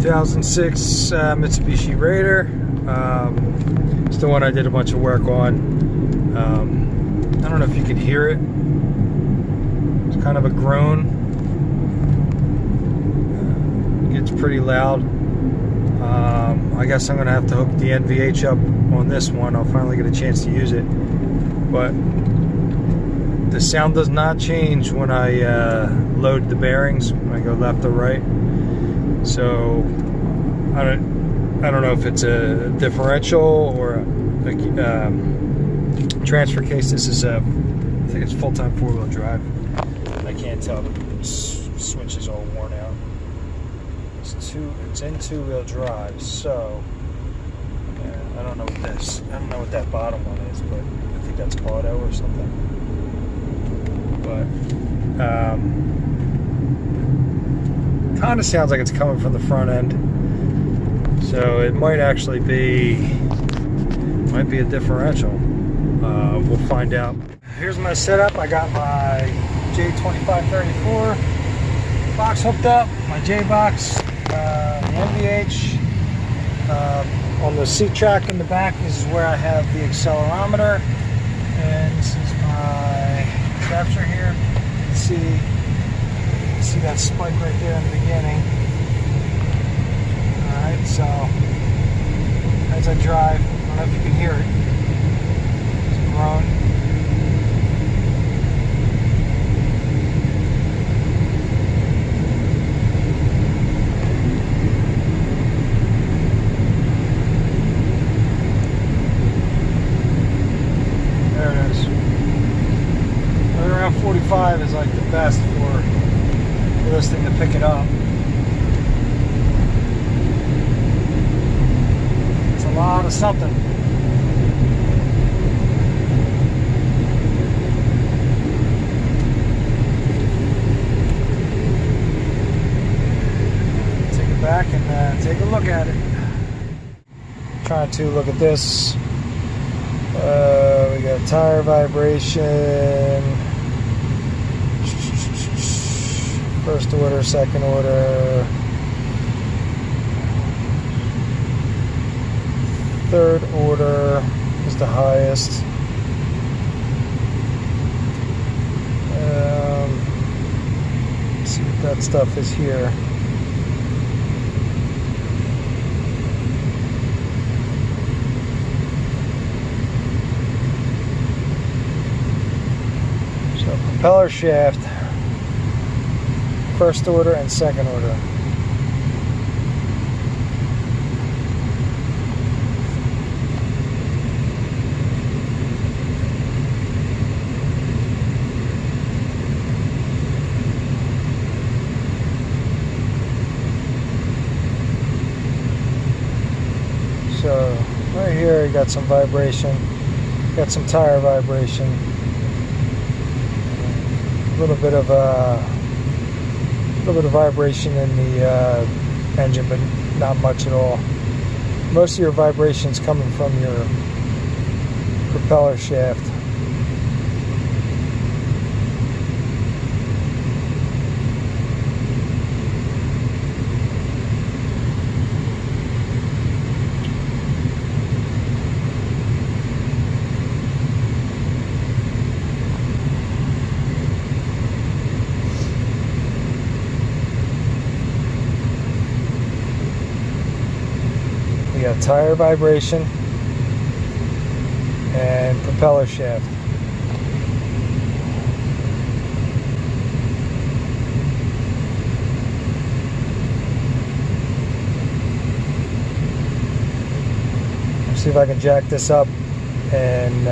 2006 Mitsubishi Raider. It's the one I did a bunch of work on. I don't know if you can hear it. It's kind of a groan. It's pretty loud. I guess I'm gonna have to hook the NVH up on this one. I'll finally get a chance to use it, but the sound does not change when I load the bearings, when I go left or right. So I don't know if it's a differential or a transfer case. This is I think it's full-time 4-wheel drive. I can't tell. The switch is all worn out. It's in 2-wheel drive, so I don't know what this. I don't know what that bottom one is, but I think that's auto or something. But kind of sounds like it's coming from the front end, so it might actually be a differential. We'll find out. Here's my setup. I got my J2534 box hooked up, my J box. The NVH on the seat track in the back. This is where I have the accelerometer, and this is my capture here. You can see that spike right there in the beginning. Alright, so as I drive, I don't know if you can hear it. It's groan. Around 45 is like the best for this thing to pick it up. It's a lot of something. Take it back and take a look at it. Trying to look at this. We got tire vibration, first order, second order, third order is the highest. Let's see what that stuff is here. Propeller shaft, first order and second order. So right here you got some vibration, got some tire vibration. A little bit of vibration in the engine, but not much at all. Most of your vibrations coming from your propeller shaft. We got tire vibration and propeller shaft. Let's see if I can jack this up and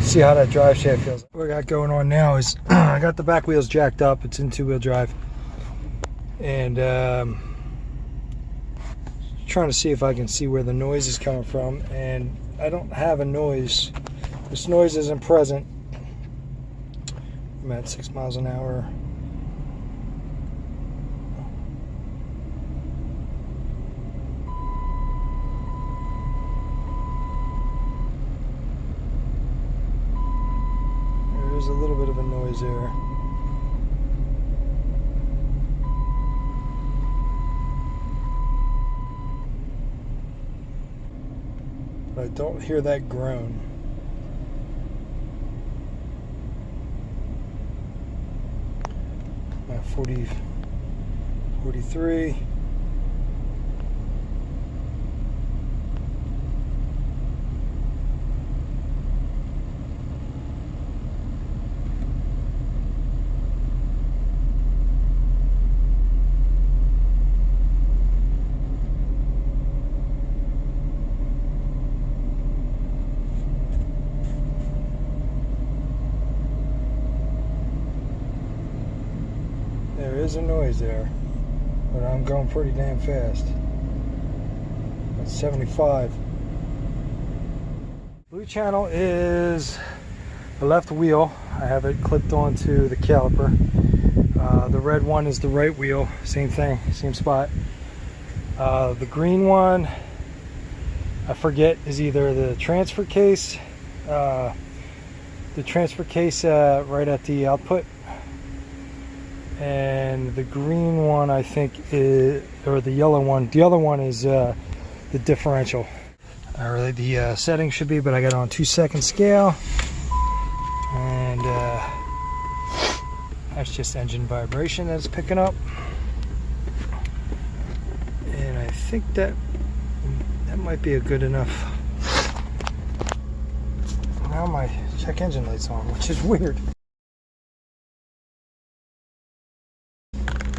see how that drive shaft feels. What we got going on now is I got the back wheels jacked up. It's in 2-wheel drive, and trying to see if I can see where the noise is coming from, and I don't have a noise. This noise isn't present. I'm at 6 miles an hour. There's a little bit of a noise there. I don't hear that groan. Now 40, 43. There is a noise there, but I'm going pretty damn fast. That's 75. Blue channel is the left wheel. I have it clipped onto the caliper. The red one is the right wheel. Same thing, same spot. The green one, I forget, is either the transfer case, right at the output. And the green one, I think, is, or the yellow one. The other one is the differential. Really, the setting should be, but I got it on 2-second scale, and that's just engine vibration that it's picking up. And I think that might be a good enough. Now my check engine light's on, which is weird.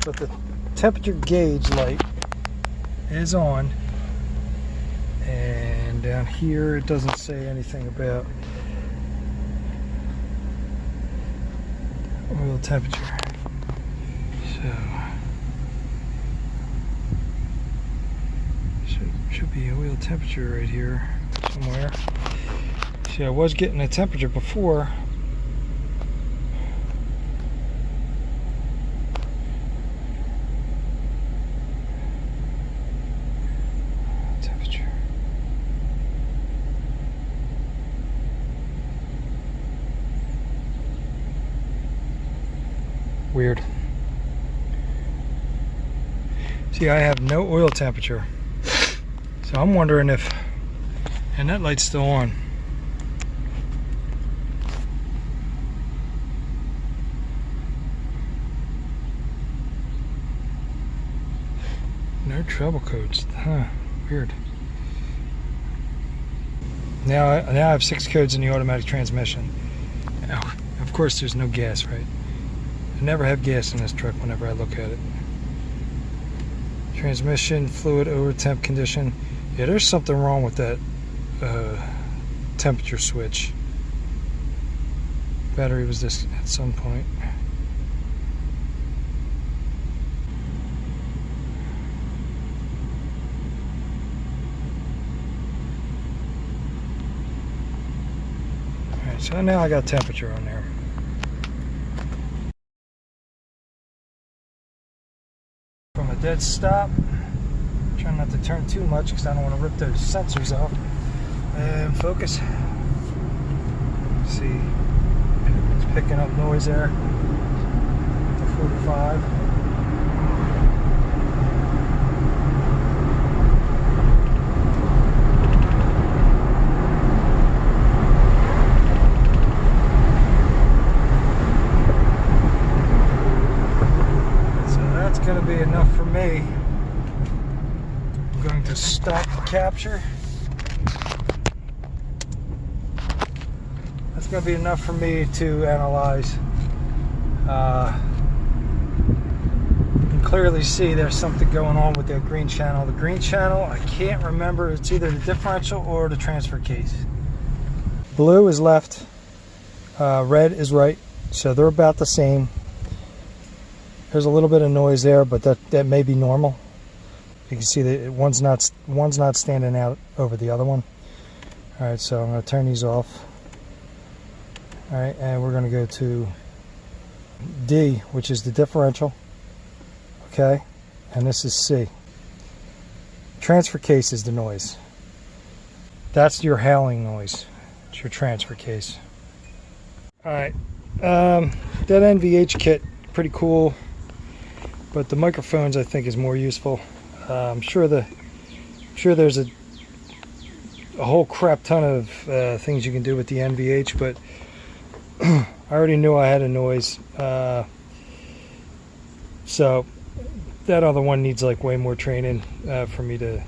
But the temperature gauge light is on, and down here it doesn't say anything about oil temperature. So should be oil temperature right here somewhere. See, I was getting a temperature before. Weird. See, I have no oil temperature, so I'm wondering if, and that light's still on. No trouble codes, huh? Weird. Now I have 6 codes in the automatic transmission. Now, of course, there's no gas, right? I never have gas in this truck whenever I look at it. Transmission fluid over temp condition. Yeah, there's something wrong with that temperature switch. Battery was this at some point. Alright, so now I got temperature on there. From a dead stop, trying not to turn too much because I don't want to rip those sensors off. And focus. See, it's picking up noise there. To 45. Going to be enough for me. I'm going to stop the capture. That's going to be enough for me to analyze. You can clearly see there's something going on with that green channel. The green channel, I can't remember, it's either the differential or the transfer case. Blue is left, red is right, so they're about the same. There's a little bit of noise there, but that may be normal. You can see that one's not standing out over the other one. All right, so I'm going to turn these off. All right, and we're going to go to D, which is the differential. Okay, and this is C. Transfer case is the noise. That's your howling noise. It's your transfer case. All right, that NVH kit, pretty cool. But the microphones, I think, is more useful. I'm sure there's a a whole crap ton of things you can do with the NVH, but I already knew I had a noise. So that other one needs like way more training for me to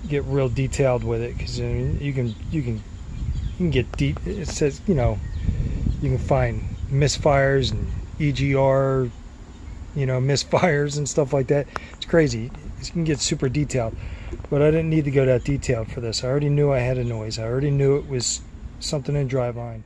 get real detailed with it, because you can get deep. It says, you know, you can find misfires and EGR, you know, misfires and stuff like that. It's crazy. You can get super detailed, but I didn't need to go that detailed for this. I already knew I had a noise. I already knew it was something in driveline.